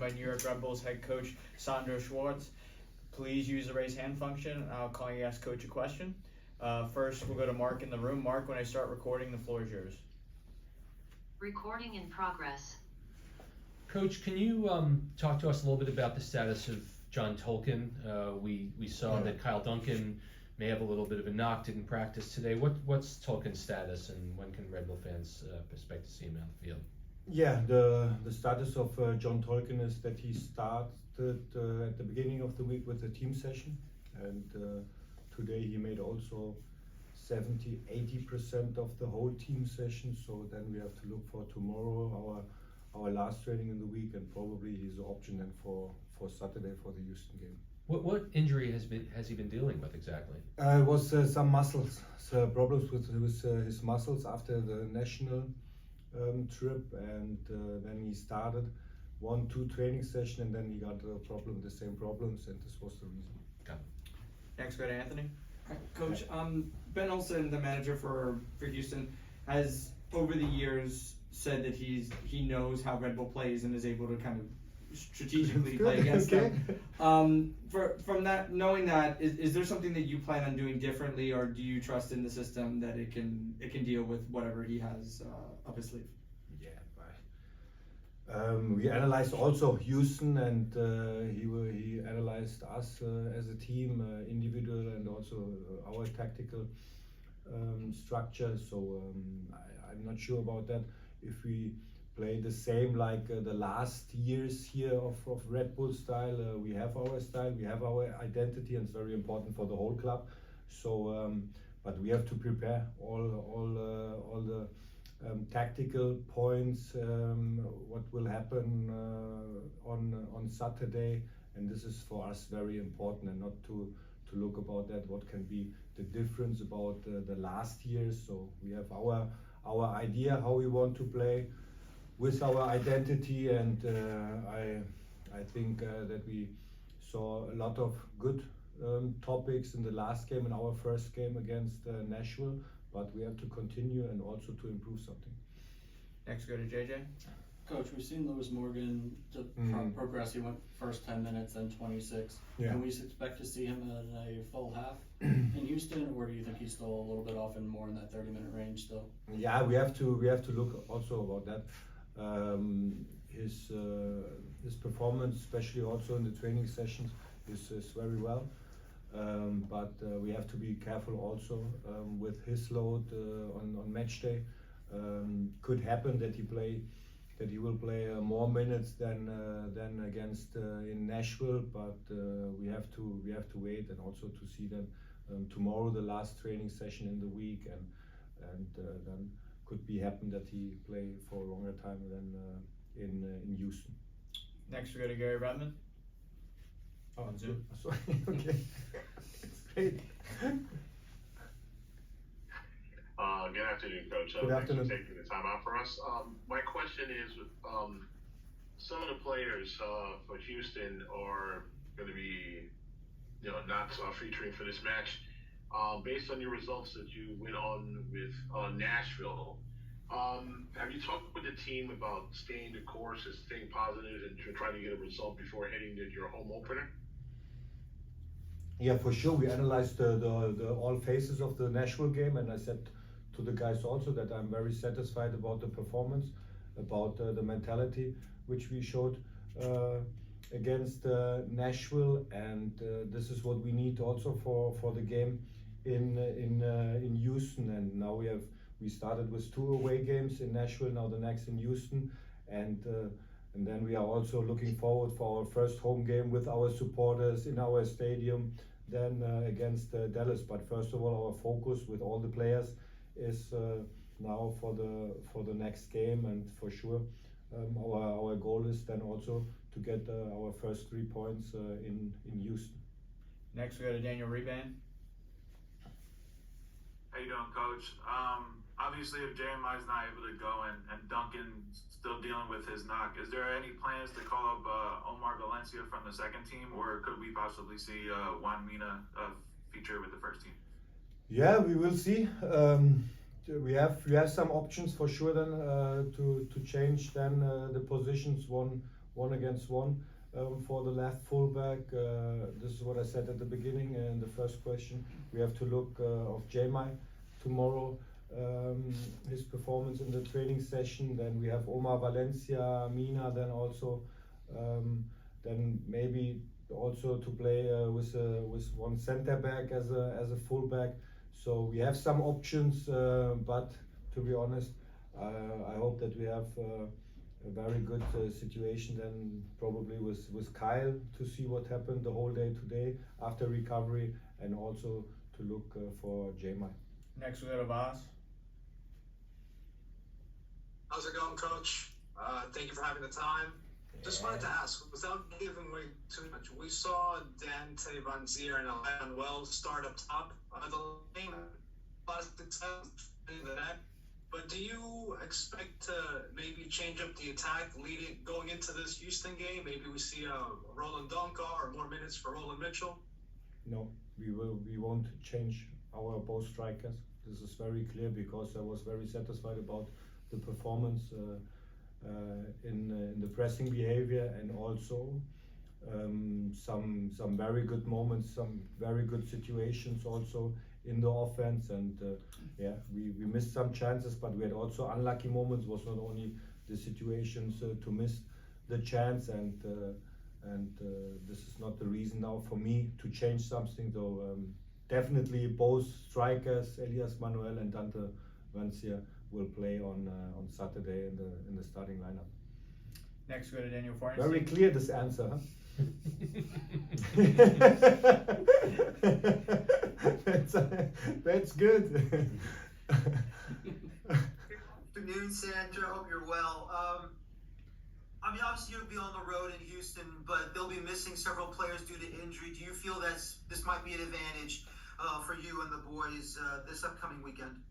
by New York Red Bulls head coach Sandro Schwarz. Please use the raise hand function, and I'll call you ask coach a question. First, we'll go to Mark in the room. Mark, when I start recording, the floor is yours. Recording in progress. Coach, can you talk to us a little bit about the status of John Tolkin? We saw that Kyle Duncan may have a little bit of a knock, didn't practice today. What's Tolkin's status, and when can Red Bull fans expect to see him on the field? Yeah, the status of John Tolkin is that he started at the beginning of the week with a team session, and today he made also 70-80% of the whole team session. So then we have to look for tomorrow, our last training in the week, and probably he's an option then for Saturday for the Houston game. What injury has he been dealing with exactly? It was some muscles, problems with his muscles after the national trip, and then he started 1-2 training session, and then he got the same problems, and this was the reason. Got it. Next, go to Anthony. Coach, Ben Olsen, the manager for Houston, has over the years said that he knows how Red Bull plays and is able to kind of strategically play against them. From that, knowing that, is there something that you plan on doing differently, or do you trust in the system that it can deal with whatever he has up his sleeve? Yeah, we analyzed also Houston, and he analyzed us as a team, individual, and also our tactical structure. So I'm not sure about that. If we play the same like the last years here of Red Bull style, we have our style, we have our identity, and it's very important for the whole club. So, but we have to prepare all the tactical points, what will happen on Saturday, and this is for us very important, and not to look about that what can be the difference about the last years. So we have our idea how we want to play with our identity, and I think that we saw a lot of good topics in the last game, in our first game against Nashville, but we have to continue and also to improve something. Next, go to JJ. Coach, we've seen Lewis Morgan progress. He went first 10 minutes, then 26. Yeah. Can we expect to see him in a full half in Houston, or do you think he's still a little bit off and more in that 30-minute range still? Yeah, we have to look also about that. His performance, especially also in the training sessions, is very well. But we have to be careful also with his load on match day. Could happen that he will play more minutes than against in Nashville, but we have to wait, and also to see them tomorrow, the last training session in the week, and then could be happen that he play for a longer time than in Houston. Next, we go to Gary Redmond. On Zoom. Sorry. Okay. It's great. Good afternoon, Coach. Good afternoon. Thanks for taking the time out for us. My question is, some of the players for Houston are going to be, not featuring for this match. Based on your results that you went on with Nashville, have you talked with the team about staying the course and staying positive and trying to get a result before heading to your home opener? Yeah, for sure. We analyzed the all phases of the Nashville game, and I said to the guys also that I'm very satisfied about the performance, about the mentality which we showed against Nashville, and this is what we need also for the game in Houston. And now we started with 2 away games in Nashville, now the next in Houston, and then we are also looking forward for our first home game with our supporters in our stadium, then against Dallas. But first of all, our focus with all the players is now for the next game, and for sure our goal is then also to get our first 3 points in Houston. Next, we go to Daniel Reban. How you doing, Coach? Obviously, if Jeremiah's not able to go and Duncan's still dealing with his knock, is there any plans to call up Omar Valencia from the second team, or could we possibly see Juan Mina feature with the first team? Yeah, we will see. We have some options for sure then to change then the positions one 1-against-1 for the left fullback. This is what I said at the beginning in the first question. We have to look of Jamai tomorrow, his performance in the training session. Then we have Omar Valencia, Mina, then also then maybe also to play with one center back as a fullback. So we have some options, but to be honest, I hope that we have a very good situation then probably with Kyle to see what happened the whole day today after recovery, and also to look for Jamai. Next we go to Vas. How's it going, Coach? Thank you for having the time. Just wanted to ask, without giving away too much, we saw Dante Van Zier and Alan Wells start up top of the lane, but do you expect to maybe change up the attack going into this Houston game? Maybe we see a Roland Donka or more minutes for Roland Mitchell? No, we won't change our both strikers. This is very clear because I was very satisfied about the performance in the pressing behavior, and also some very good moments, some very good situations also in the offense. And we missed some chances, but we had also unlucky moments. Was not only the situations to miss the chance, and this is not the reason now for me to change something. So definitely both strikers, Elias Manuel and Dante Van Zier, will play on Saturday in the starting lineup. Next we go to Daniel Farnstein. Very clear this answer, huh? That's good. Good afternoon, Sandro. Hope you're well. I mean, obviously you'll be on the road in Houston, but they'll be missing several players due to injury. Do you feel this might be an advantage for you and the boys this upcoming weekend?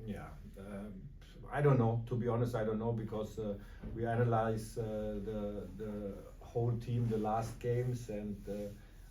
Yeah, I don't know. To be honest, I don't know, because we analyze the whole team, the last games, and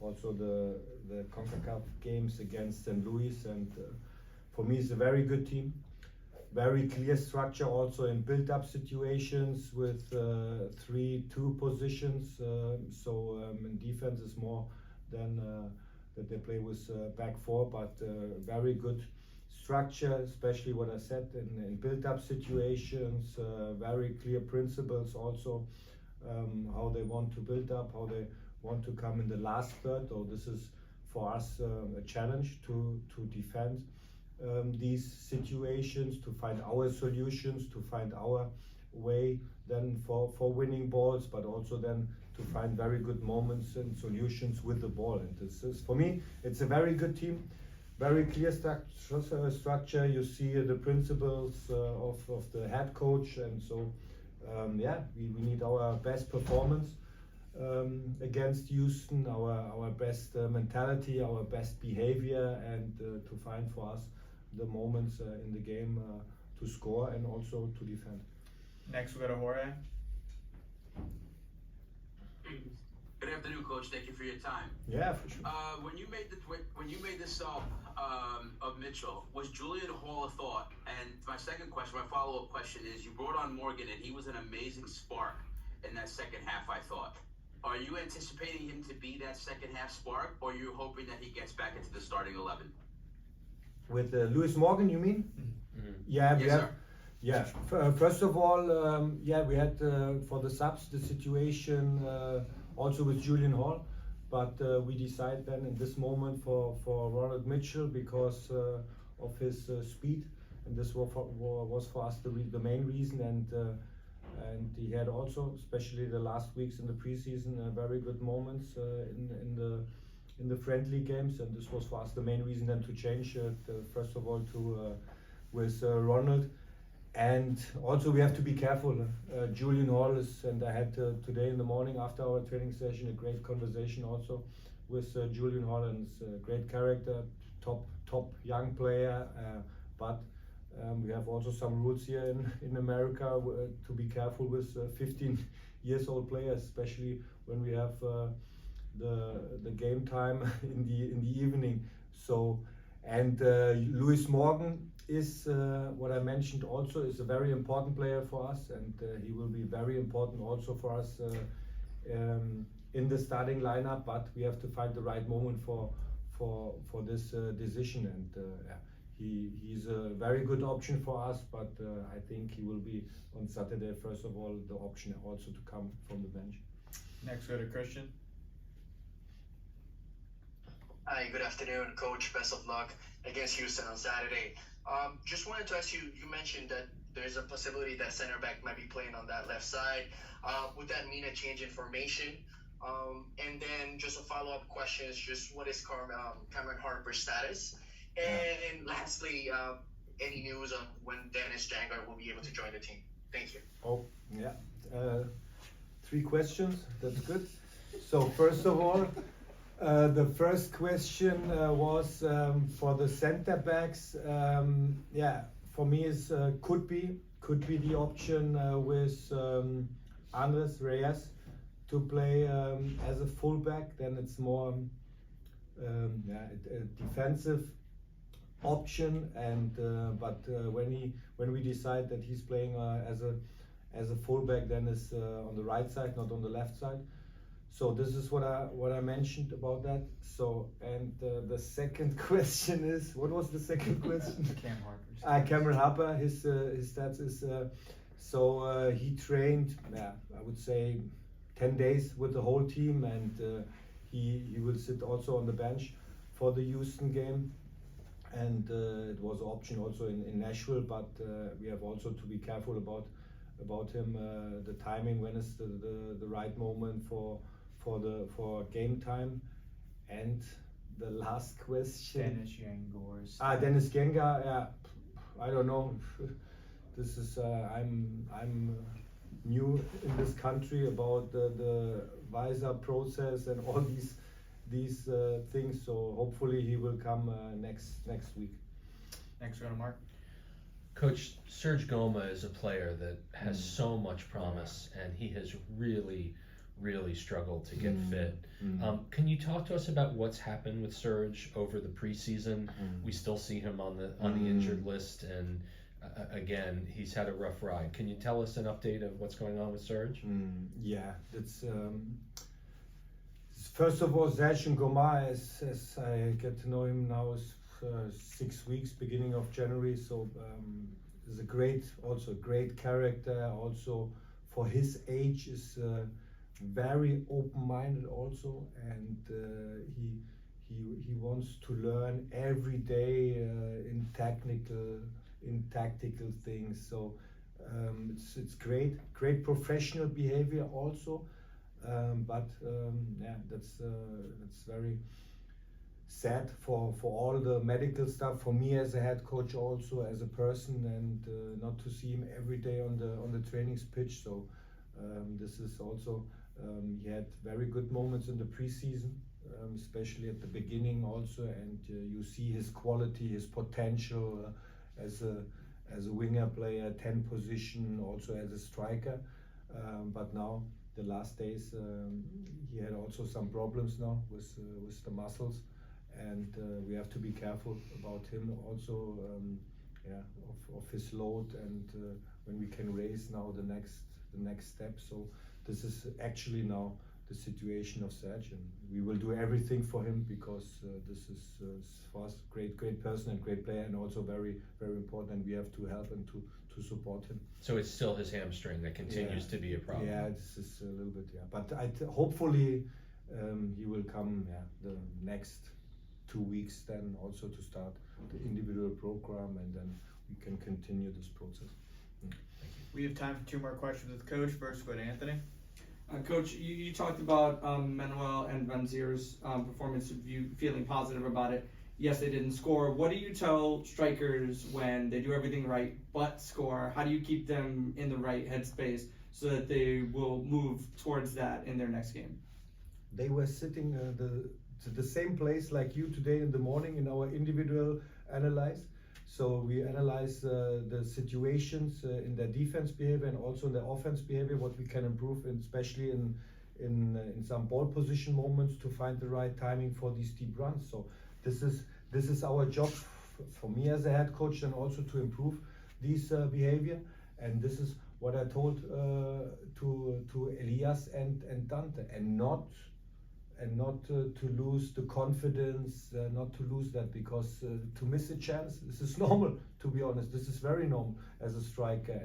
also the CONCACAF games against St. Louis. And for me, it's a very good team. Very clear structure also in build-up situations with 3-2 positions. In defense is more than that they play with back four, but very good structure, especially what I said in build-up situations. Very clear principles also, how they want to build up, how they want to come in the last third. So this is for us a challenge to defend these situations, to find our solutions, to find our way then for winning balls, but also then to find very good moments and solutions with the ball. And this is, for me, it's a very good team, very clear structure. You see the principles of the head coach, and so we need our best performance against Houston, our best mentality, our best behavior, and to find for us the moments in the game to score and also to defend. Next we go to Jorge. Good afternoon, Coach. Thank you for your time. Yeah, for sure. When you made the sub of Mitchell, was Julian Hall a thought? And my second question, my follow-up question is: you brought on Morgan, and he was an amazing spark in that second half, I thought. Are you anticipating him to be that second half spark, or are you hoping that he gets back into the starting 11? With Lewis Morgan, you mean? Mm-hmm. Yeah, we Yes, have. sir. Yeah, first of all, we had for the subs the situation also with Julian Hall, but we decided then in this moment for Ronald Mitchell because of his speed, and this was for us the main reason. And he had also, especially the last weeks in the preseason, very good moments in the friendly games, and this was for us the main reason then to change first of all to with Ronald. And also we have to be careful. Julian Hall is, and I had today in the morning after our training session a great conversation also with Julian Hall, and it's a great character, top young player, but we have also some rules here in America to be careful with 15 years old players, especially when we have the game time in the evening. So, and Lewis Morgan is what I mentioned also, is a very important player for us, and he will be very important also for us in the starting lineup, but we have to find the right moment for this decision. And he's a very good option for us, but I think he will be on Saturday, first of all, the option also to come from the bench. Next, go to Christian. Hi, good afternoon, Coach. Best of luck against Houston on Saturday. Just wanted to ask you, you mentioned that there's a possibility that center back might be playing on that left side. Would that mean a change in formation? And then just a follow-up question is just what is Cameron Harper's status? And lastly, any news on when Dennis Jangar will be able to join the team? Thank you. Oh, yeah. 3 questions, that's good. So first of all, the first question was for the center backs. Yeah, for me is could be the option with Andres Reyes to play as a fullback. Then it's more a defensive option. And but when we decide that he's playing as a fullback, then it's on the right side, not on the left side. So this is what I mentioned about that. So and the second question is, what was the second question? Cam Harper. Cameron Harper. His stats is he trained. I would say 10 days with the whole team, and he will sit also on the bench for the Houston game. And it was an option also in Nashville, but we have also to be careful about him. The timing, when is the right moment for game time. And the last question. Dennis Jangar. Dennis Jangar. Yeah, I don't know. This is I'm new in this country about the visa process and all these things. So hopefully he will come next week. Next, go to Mark. Coach, Serge Goma is a player that has so much promise, and he has really struggled to get fit. Can you talk to us about what's happened with Serge over the preseason? We still see him on the injured list, and again, he's had a rough ride. Can you tell us an update of what's going on with Serge? Yeah, that's first of all, Serge Goma, as I get to know him now, is 6 weeks, beginning of January. So is a great character. Also, for his age, is very open-minded also, and he wants to learn every day in tactical things. So it's great professional behavior also, but that's very sad for all the medical stuff, for me as a head coach also, as a person, and not to see him every day on the training pitch. So this is also he had very good moments in the preseason, especially at the beginning also, and you see his quality, his potential as a winger player, 10 position, also as a striker. But now the last days he had also some problems now with the muscles, and we have to be careful about him also, of his load, and when we can raise now the next step. So this is actually now the situation of Serge, and we will do everything for him, because this is for us great person and great player, and also very important, and we have to help him to support him. So it's still his hamstring that continues to be a problem. Yeah, this is a little bit, but hopefully he will come the next 2 weeks then also to start the individual program, and then we can continue this process. We have time for 2 more questions with Coach. First, go to Anthony. Coach, you talked about Manuel and Van Zier's performance, you feeling positive about it. Yes, they didn't score. What do you tell strikers when they do everything right but score? How do you keep them in the right headspace so that they will move towards that in their next game? They were sitting the same place like you today in the morning in our individual analyze. So we analyze the situations in their defense behavior and also in their offense behavior, what we can improve, and especially in some ball position moments to find the right timing for these deep runs. So this is our job for me as a head coach, and also to improve these behavior. And this is what I told to Elias and Dante, and not to lose the confidence, not to lose that, because to miss a chance, this is normal. To be honest, this is very normal as a striker.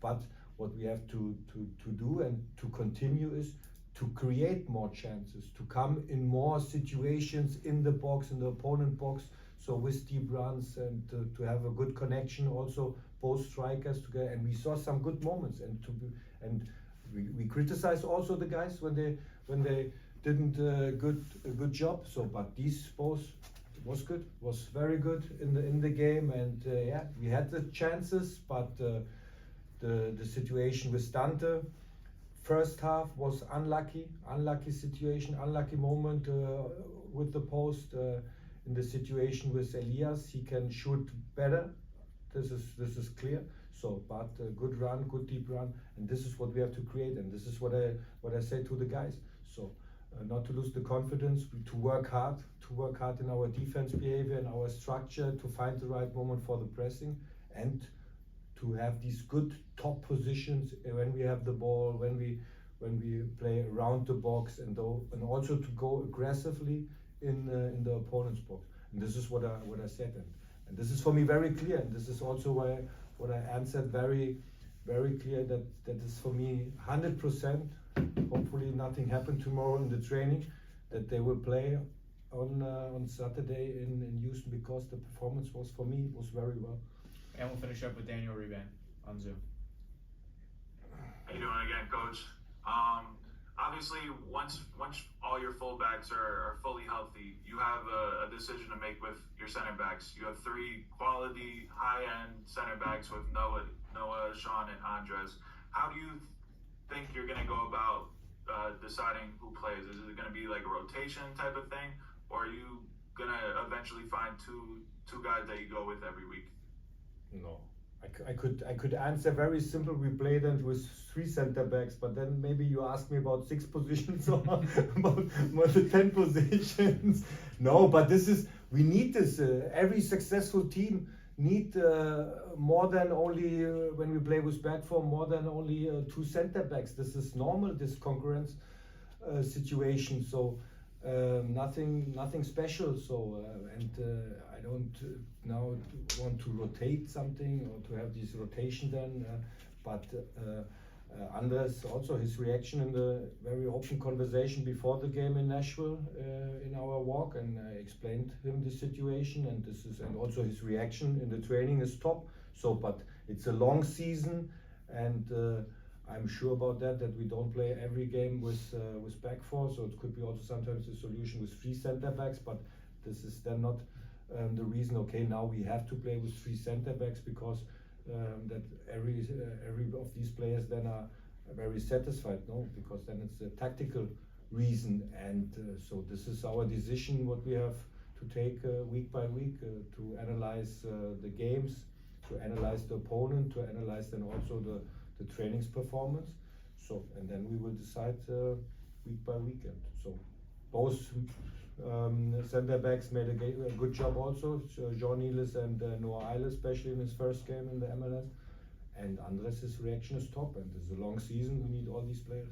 But what we have to do and to continue is to create more chances, to come in more situations in the box, in the opponent box. So with deep runs, and to have a good connection, also both strikers together. And we saw some good moments, and we criticize also the guys when they didn't a good job. So, but these both was good, was very good in the game, and yeah, we had the chances, but the situation with Dante, first half was unlucky situation, unlucky moment with the post. In the situation with Elias, he can shoot better. This is clear. So, but good run, good deep run, and this is what we have to create, and this is what I say to the guys. So, not to lose the confidence, to work hard in our defense behavior and our structure, to find the right moment for the pressing, and to have these good top positions when we have the ball, when we play around the box, and also to go aggressively in the opponent's box. And this is what I said, and this is for me very clear, and this is also why what I answered very, very clear, that is for me 100%. Hopefully nothing happened tomorrow in the training, that they will play on Saturday in Houston, because the performance was, for me, was very well. And we'll finish up with Daniel Reban on Zoom. How you doing again, Coach? Obviously, once all your fullbacks are fully healthy, you have a decision to make with your center backs. You have 3 quality, high-end center backs with Noah, Sean, and Andres. How do you think you're going to go about deciding who plays? Is it going to be like a rotation type of thing, or are you going to eventually find two guys that you go with every week? No, I could answer very simple. We played it with 3 center backs, but then maybe you ask me about 6 positions or about more than 10 positions. No, but we need this. Every successful team need more than only when we play with back four, more than only 2 center backs. This is normal, this concurrence situation. So nothing special. So I don't now want to rotate something or to have this rotation then. But Andres, also his reaction in the very open conversation before the game in Nashville in our walk, and I explained him the situation, and also his reaction in the training is top. So, but it's a long season, and I'm sure about that we don't play every game with back four. So it could be also sometimes a solution with 3 center backs, but this is then not the reason. Okay, now we have to play with 3 center backs because that every of these players then are very satisfied. No, because then it's a tactical reason, and so this is our decision what we have to take week by week to analyze the games, to analyze the opponent, to analyze then also the training's performance. So, and then we will decide week by weekend. So both center backs made a good job also. Jean Niels and Noah Eile, especially in his first game in the MLS. And Andres' reaction is top, and it's a long season. We need all these players.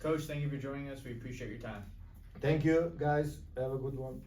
Coach, thank you for joining us. We appreciate your time. Thank you, guys. Have a good one.